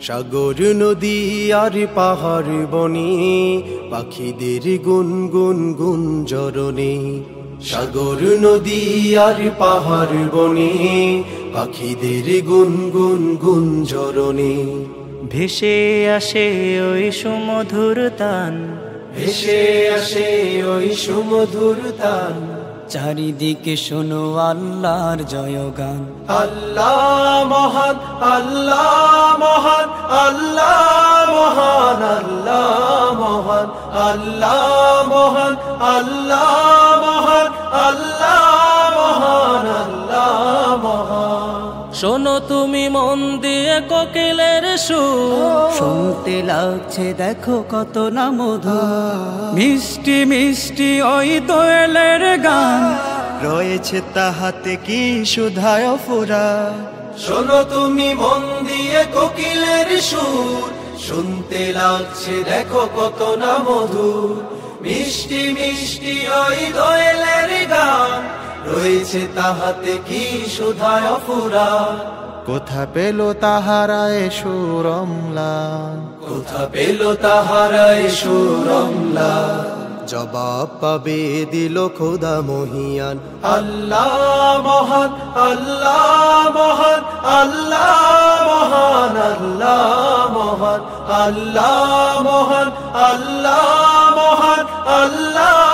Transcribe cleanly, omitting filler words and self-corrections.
সাগর নদী আর পাহাড় বনে পাখিদের গুনগুন গুঞ্জরণে। সাগর নদী আর পাহাড় বনে পাখিদের গুনগুন গুঞ্জরণে। ভেসে আসে ওই সুমধুর তান, ভেসে আসে ওই সুমধুর তান। চারিদিকে শোনো আল্লাহর জয়গান। আল্লাহ মহান, আল্লাহ মহান, আল্লাহ মহান, আল্লাহ মহান, আল্লাহ মহান, আল্লাহ মহান, আল্লাহ মহান, আল্লাহ মহান। শোনো তুমি মন দিয়ে কোকিলের সুর, শুনতে লাগছে দেখো কত না মধু। মিষ্টি মিষ্টি ওই দোয়েলের গান, রয়েছে তাহাতে কি সুধায় ফুরা। শোনো তুমি মন দিয়ে কোকিলের সুর, শুনতে লাগছে দেখো কত না মধুর। মিষ্টি মিষ্টি ওই দোয়েলের গান, রয়েছে তাহাতে কি সুধায় ফুরা। কোথা পেল তাহারায় সুরমলান, কোথা পেল তাহারায় সুরমলান। জবাব পাবে দিল খোদা মহিয়ান। আল্লাহ মহান, আল্লাহ মহান, আল্লাহ মহান, আল্লাহ মহান, আল্লাহ মহান, আল্লাহ মহান, আল্লাহ